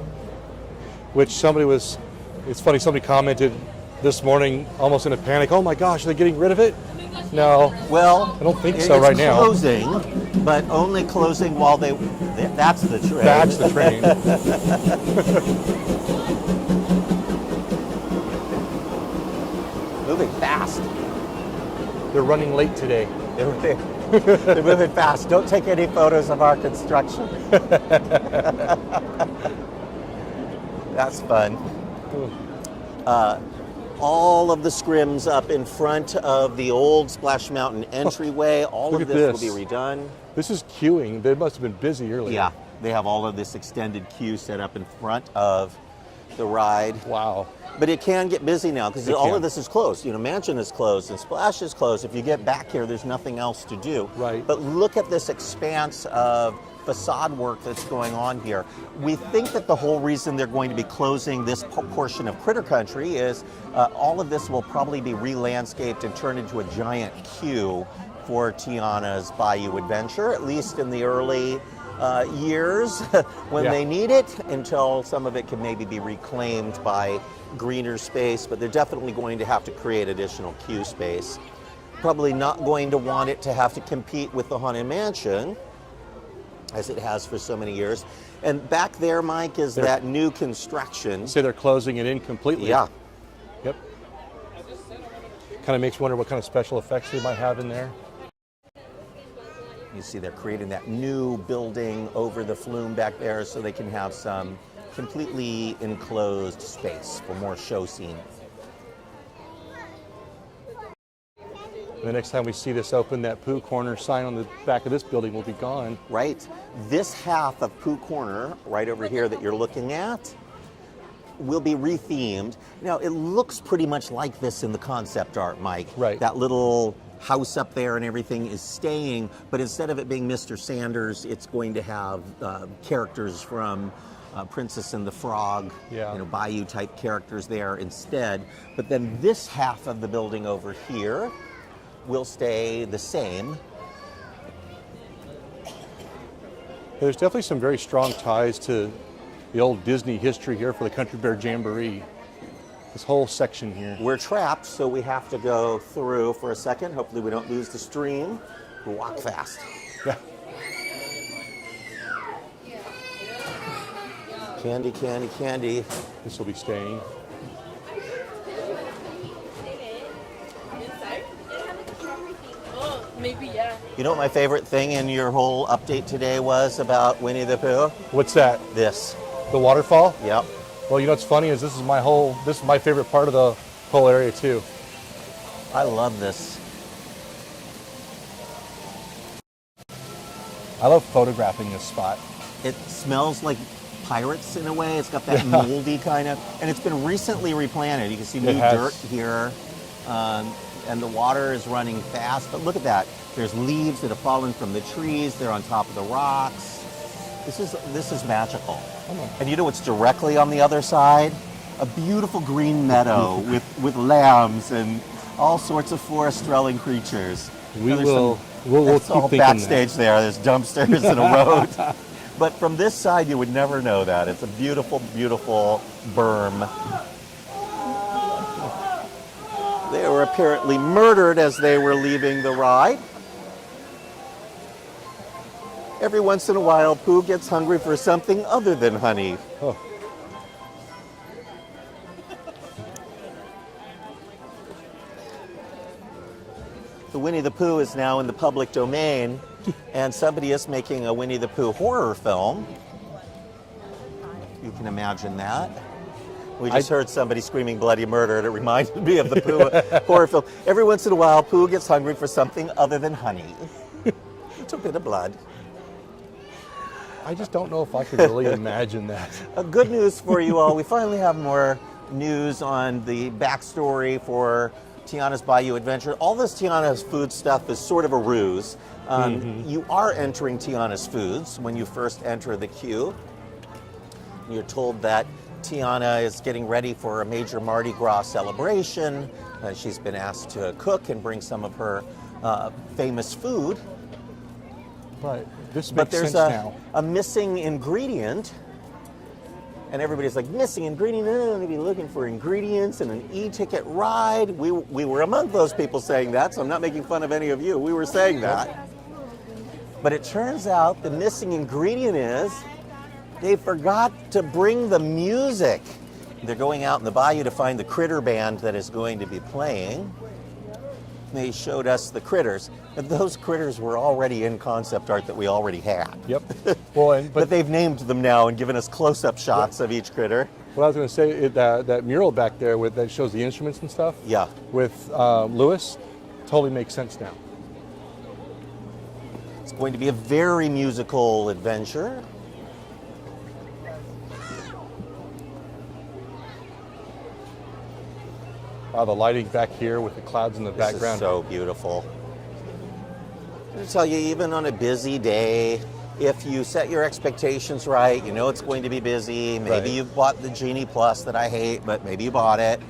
Which it's funny, somebody commented this morning almost in a panic, oh my gosh, are they getting rid of it? No. Well, I don't think so right now. Closing, but only closing while that's the train. That's the train. Moving fast. They're running late today. They're moving fast. Don't take any photos of our construction. That's fun. All of the scrims up in front of the old Splash Mountain entryway, all Look of at this will this. be redone. This is queuing. They must have been busy earlier. Yeah, they have all of this extended queue set up in front of the ride. Wow. But it can get busy now because It all can. of this is closed. You know, Mansion is closed and Splash is closed. If you get back here, there's nothing else to do. Right. But look at this expanse of facade work that's going on here. We think that the whole reason they're going to be closing this portion of Critter Country is all of this will probably be re-landscaped and turned into a giant queue for Tiana's Bayou Adventure, at least in the early years when Yeah. they need it, until some of it can maybe be reclaimed by greener space, but they're definitely going to have to create additional queue space. Probably not going to want it to have to compete with the Haunted Mansion, as it has for so many years. And back there, Mike, is that new construction. Say they're closing it in completely. Yeah. Yep. Kind of makes you wonder what kind of special effects they might have in there. You see they're creating that new building over the flume back there so they can have some completely enclosed space for more show scene. The next time we see this open, that Pooh Corner sign on the back of this building will be gone. Right. This half of Pooh Corner, right over here that you're looking at, will be rethemed. Now, it looks pretty much like this in the concept art, Mike. Right. That little house up there and everything is staying, but instead of it being Mr. Sanders, it's going to have characters from Princess and the Frog, bayou type characters there instead. But then this half of the building over here will stay the same. There's definitely some very strong ties to the old Disney history here for the Country Bear Jamboree. This whole section here. We're trapped, so we have to go through for a second. Hopefully we don't lose the stream. We'll walk fast. Yeah. Candy, candy, candy. This will be staying. Maybe, yeah. You know what my favorite thing in your whole update today was about Winnie the Pooh? What's that? This. The waterfall? Yep. Well, you know what's funny is this is my favorite part of the whole area too. I love this. I love photographing this spot. It smells like pirates in a way. It's got that moldy kind of, and it's been recently replanted. You can see new dirt here, and the water is running fast. But look at that. There's leaves that have fallen from the trees. They're on top of the rocks. This is magical. And you know what's directly on the other side? A beautiful green meadow with lambs and all sorts of forest-dwelling creatures. We'll it's keep all thinking backstage there. There's dumpsters and a road. But from this side, you would never know that. It's a beautiful, beautiful berm. They were apparently murdered as they were leaving the ride. Every once in a while, Pooh gets hungry for something other than honey. Oh. The Winnie the Pooh is now in the public domain, and somebody is making a Winnie the Pooh horror film. You can imagine that. We just heard somebody screaming bloody murder, and it reminded me of the Pooh horror film. Every once in a while, Pooh gets hungry for something other than honey. It's a bit of blood. I just don't know if I could really imagine that. Good news for you all. We finally have more news on the backstory for Tiana's Bayou Adventure. All this Tiana's food stuff is sort of a ruse. You are entering Tiana's foods when you first enter the queue. You're told that Tiana is getting ready for a major Mardi Gras celebration. She's been asked to cook and bring some of her famous food. But this But makes there's sense now. a missing ingredient, and everybody's like, missing ingredient? I'm going to be looking for ingredients and an e-ticket ride. We were among those people saying that, so I'm not making fun of any of you. We were saying that. But it turns out the missing ingredient is they forgot to bring the music. They're going out in the bayou to find the critter band that is going to be playing. They showed us the critters, but those critters were already in concept art that we already had. Yep. Well, But they've named them now and given us close-up shots of each critter. what I was going to say, that mural back there that shows the instruments and stuff, Yeah. with Lewis, totally makes sense now. It's going to be a very musical adventure. The lighting back here with the clouds in the This background. is so beautiful. I tell you, even on a busy day, if you set your expectations right, you know it's going to be busy. Maybe Right. you've bought the Genie Plus that I hate, but maybe you bought it.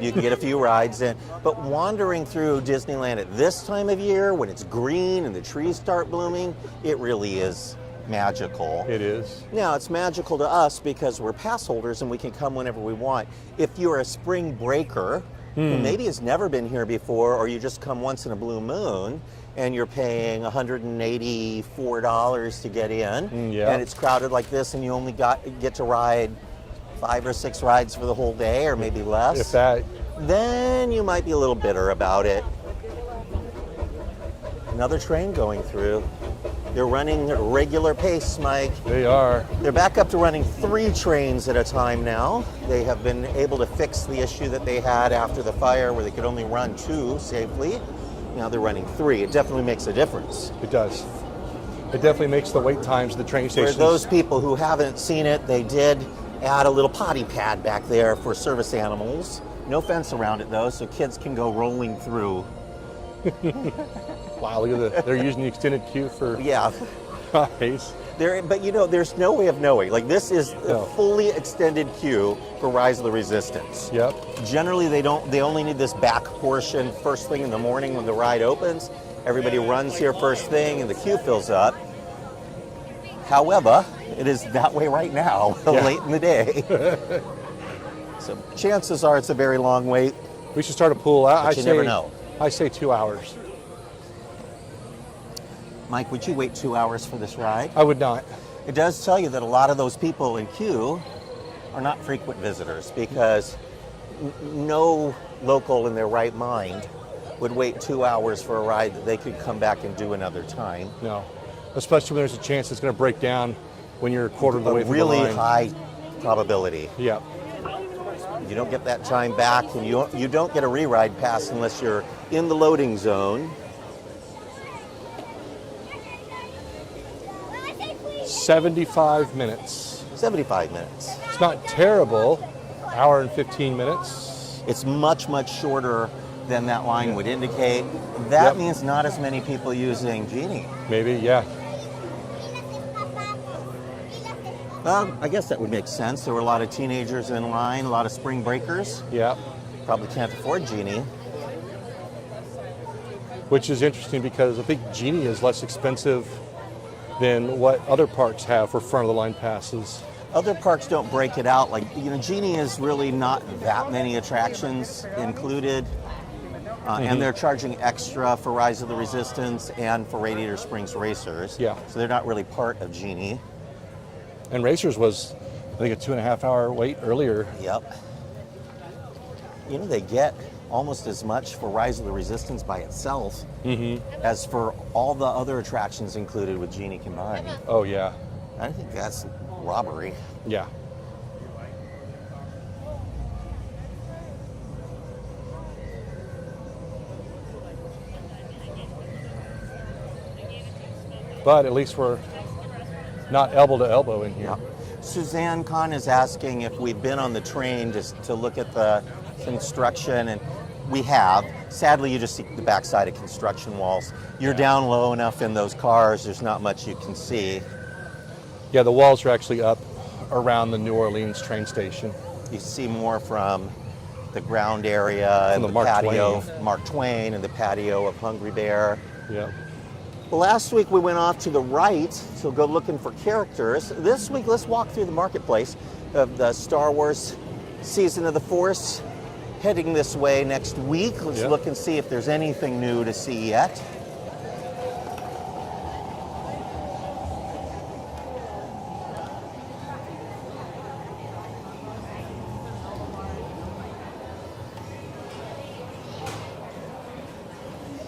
You can get a few rides in. But wandering through Disneyland at this time of year, when it's green and the trees start blooming, it really is magical. It is. Now, it's magical to us because we're pass holders and we can come whenever we want. If you're a spring breaker who maybe has never been here before, or you just come once in a blue moon and you're paying $184 to get in, and it's crowded like this and you only get to ride 5 or 6 rides for the whole day, or maybe less, If that, then you might be a little bitter about it. Another train going through. They're running at a regular pace, Mike. They are. They're back up to running 3 trains at a time now. They have been able to fix the issue that they had after the fire where they could only run 2 safely. Now they're running 3. It definitely makes a difference. It does. It definitely makes the wait times at the train For stations. those people who haven't seen it, they did add a little potty pad back there for service animals. No fence around it though, so kids can go rolling through. Wow, look at that. They're using the extended queue for Yeah. guys. But you know, there's no way of knowing. Like this is No. a fully extended queue for Rise of the Resistance. Yep. Generally, they only need this back portion first thing in the morning when the ride opens. Everybody runs here first thing and the queue fills up. However, it is that way right now, late in the day. So chances are it's a very long wait. We should start a pool. I you say, never know. I say 2 hours. Mike, would you wait 2 hours for this ride? I would not. It does tell you that a lot of those people in queue are not frequent visitors because no local in their right mind would wait 2 hours for a ride that they could come back and do another time. No. Especially when there's a chance it's going to break down when you're a quarter of the way A through really the line. high probability. Yeah. You don't get that time back, and you don't get a re-ride pass unless you're in the loading zone. 75 minutes. 75 minutes. It's not terrible. Hour and 15 minutes. It's much, much shorter than that line would indicate. That Yep. means not as many people using Genie. Maybe, yeah. I guess that would make sense. There were a lot of teenagers in line, a lot of spring breakers. Yeah. Probably can't afford Genie. Which is interesting because I think Genie is less expensive than what other parks have for front of the line passes. Other parks don't break it out. Like, you know, Genie is really not that many attractions included. And they're charging extra for Rise of the Resistance and for Radiator Springs Racers. Yeah. So they're not really part of Genie. And Racers was, I think, a 2.5 hour wait earlier. Yep. You know, they get almost as much for Rise of the Resistance by itself as for all the other attractions included with Genie combined. Oh, yeah. I think that's robbery. Yeah. But at least we're not elbow to elbow in here. Suzanne Kahn is asking if we've been on the train to look at the construction, and we have. Sadly, you just see the backside of construction walls. You're down low enough in those cars, there's not much you can see. Yeah, the walls are actually up around the New Orleans train station. You see more from the ground area and the the Mark patio, Twain. Mark Twain, and the patio of Hungry Bear. Yeah. Well, last week we went off to the right to go looking for characters. This week, let's walk through the marketplace of the Star Wars Season of the Force. Heading this way next week. Let's look and see if there's anything new to see yet.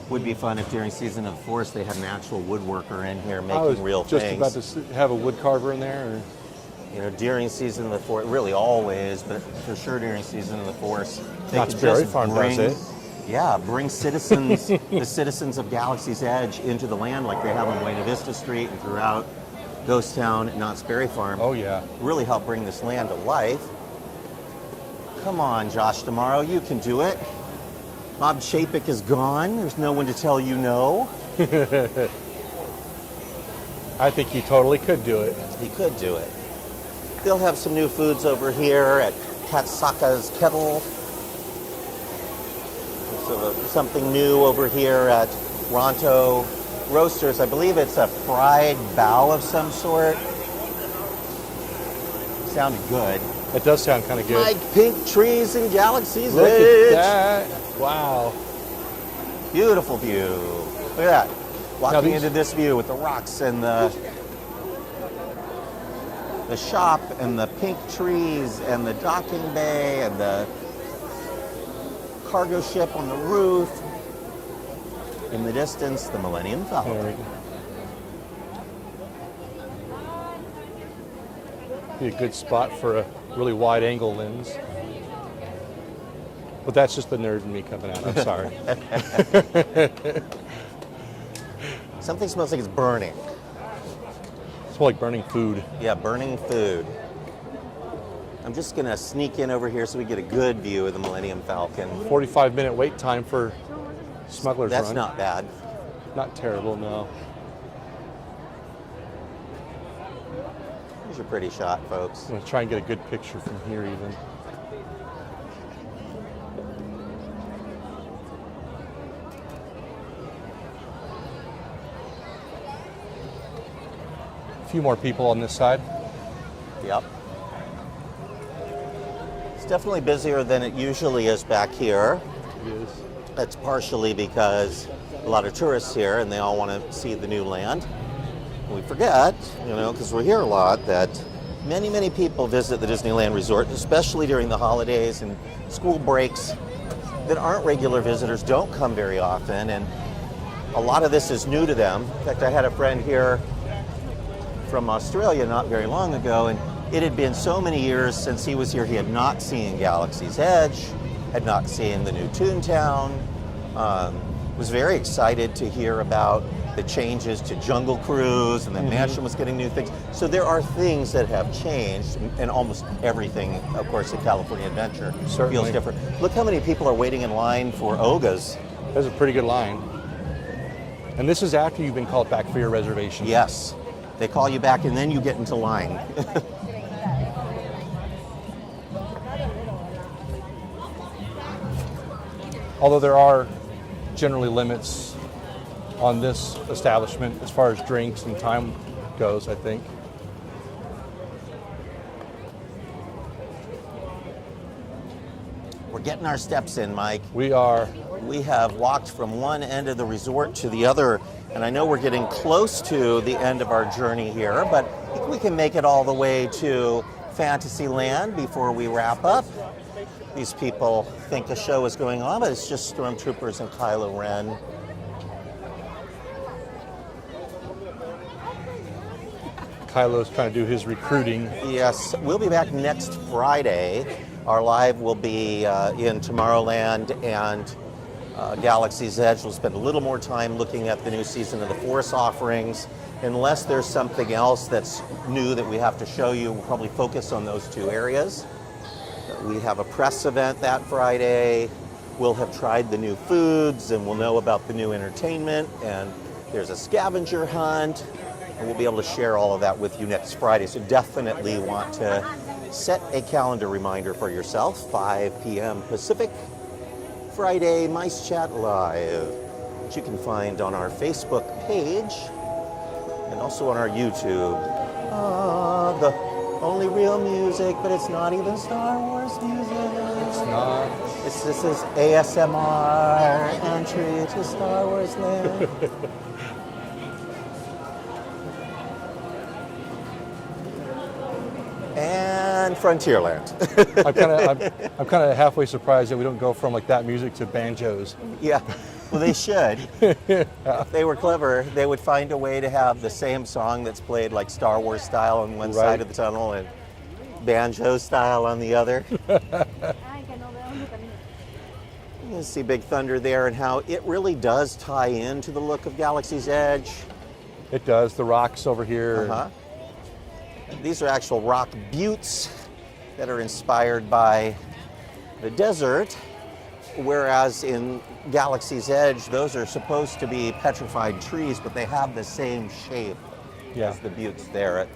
Would be fun if during Season of the Force they had an actual woodworker in here making real just things. about to have a wood carver in there. Or... You know, during Season of the Force, really always, but for sure during Season of the Force, they Knott's could Berry just Farm does it. Yeah, bring citizens, the citizens of Galaxy's Edge into the land like they have on Buena Vista Street and throughout Ghost Town and Knott's Berry Farm. Oh, yeah. Really help bring this land to life. Come on, Josh Tomorrow, you can do it. Bob Chapek is gone. There's no one to tell you no. I think he totally could do it. He could do it. They'll have some new foods over here at Katsaka's Kettle. So something new over here at Ronto Roasters. I believe it's a fried bao of some sort. Sounded good. It does sound kind of good. Like pink trees and Galaxy's Look Edge. at that. Wow. Beautiful view. Look at that. Walking these- into this view with the rocks and the shop and the pink trees and the docking bay and the cargo ship on the roof. In the distance, the Millennium Falcon. All right. Be a good spot for a really wide angle lens. But that's just the nerd in me coming out. I'm sorry. Something smells like it's burning. It's more like burning food. Yeah, burning food. I'm just gonna sneak in over here so we get a good view of the Millennium Falcon. 45-minute wait time for Smuggler's That's Run. not bad. Not terrible, no. Here's your pretty shot, folks. I'm gonna try and get a good picture from here even. A few more people on this side. Yep. It's definitely busier than it usually is back here. It is. That's partially because a lot of tourists here and they all want to see the new land. We forget, because we're here a lot, that many, many people visit the Disneyland Resort, especially during the holidays and school breaks, that aren't regular visitors, don't come very often, and a lot of this is new to them. In fact, I had a friend here from Australia not very long ago, and it had been so many years since he was here, he had not seen Galaxy's Edge, had not seen the new Toontown, was very excited to hear about the changes to Jungle Cruise, and the mansion was getting new things. So there are things that have changed, and almost everything, of course, at California Adventure feels different. Look how many people are waiting in line for Oga's. That's a pretty good line. And this is after you've been called back for your reservation. Yes, they call you back and then you get into line. Although there are generally limits on this establishment as far as drinks and time goes, I think. We're getting our steps in, Mike. We are. We have walked from one end of the resort to the other, and I know we're getting close to the end of our journey here, but I think we can make it all the way to Fantasyland before we wrap up. These people think a show is going on, but it's just stormtroopers and Kylo Ren. Kylo's trying to do his recruiting. Yes, we'll be back next Friday. Our live will be in Tomorrowland and Galaxy's Edge. We'll spend a little more time looking at the new season of the Force offerings. Unless there's something else that's new that we have to show you, we'll probably focus on those two areas. We have a press event that Friday. We'll have tried the new foods and we'll know about the new entertainment. And there's a scavenger hunt. And we'll be able to share all of that with you next Friday. So definitely want to set a calendar reminder for yourself, 5 p.m. Pacific, Friday, Mice Chat Live, which you can find on our Facebook page and also on our YouTube. The only real music, but it's not even Star Wars music. It's not. This is ASMR entry to Star Wars land. And Frontierland. I'm kind of halfway surprised that we don't go from like that music to banjos. Yeah, well they should. If they were clever, they would find a way to have the same song that's played like Star Wars style on one side of the tunnel and banjo style on the other. You can see Big Thunder there and how it really does tie into the look of Galaxy's Edge. It does. The rocks over here. These are actual rock buttes that are inspired by the desert, whereas in Galaxy's Edge, those are supposed to be petrified trees, but they have the same shape as the buttes there at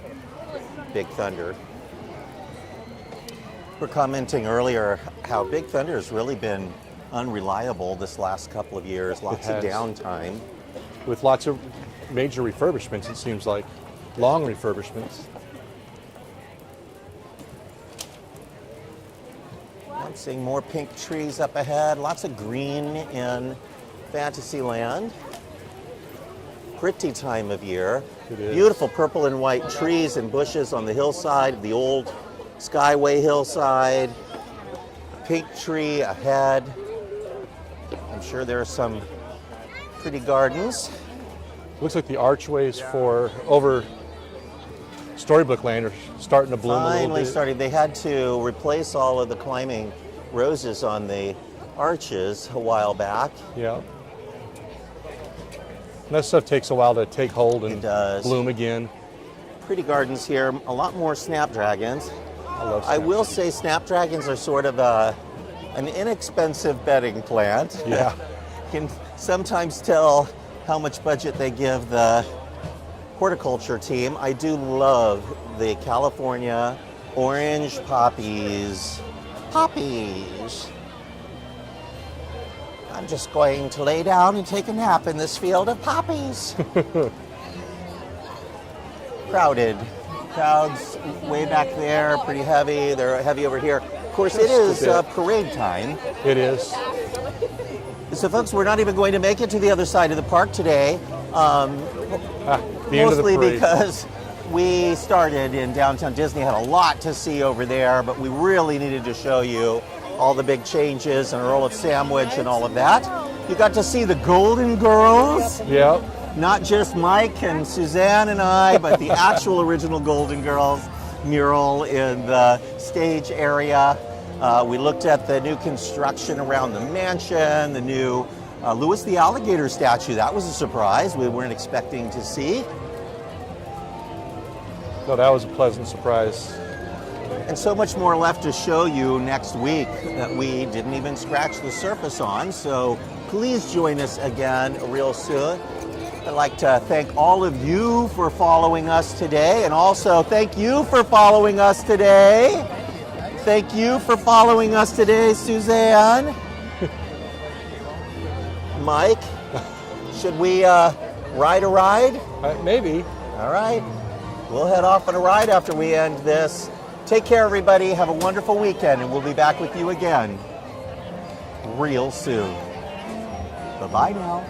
Big Thunder. We're commenting earlier how Big Thunder has really been unreliable this last couple of years, lots of downtime. With lots of major refurbishments, it seems like. Long refurbishments. I'm seeing more pink trees up ahead, lots of green in Fantasyland. Pretty time of year. It is. Beautiful purple and white trees and bushes on the hillside, the old Skyway hillside. Pink tree ahead. I'm sure there are some pretty gardens. Looks like the archways for over storybook land are starting to bloom a little Finally bit. started. They had to replace all of the climbing roses on the arches a while back. Yeah. And that stuff takes a while to take hold and It does. bloom again. Pretty gardens here. A lot more snapdragons. I love I will snapdragons. say snapdragons are sort of an inexpensive bedding plant. Yeah. Can sometimes tell how much budget they give the horticulture team. I do love the California orange poppies. Poppies. I'm just going to lay down and take a nap in this field of poppies. Crowded. Crowds way back there, pretty heavy. They're heavy over here. Of course, it Just is a bit. parade time. It is. So, folks, we're not even going to make it to the other side of the park today, The end of the mostly parade. because we started in downtown Disney, had a lot to see over there, but we really needed to show you all the big changes and Earl of Sandwich and all of that. You got to see the Golden Girls, Yeah. not just Mike and Suzanne and I, but the actual original Golden Girls mural in the stage area. We looked at the new construction around the mansion, the new Louis the Alligator statue. That was a surprise we weren't expecting to see. No, that was a pleasant surprise. And so much more left to show you next week that we didn't even scratch the surface on. So please join us again real soon. I'd like to thank all of you for following us today, and also thank you for following us today. Thank you for following us today, Suzanne. Mike, should we ride a ride? Maybe. All right. We'll head off on a ride after we end this. Take care, everybody. Have a wonderful weekend, and we'll be back with you again real soon. Bye-bye now.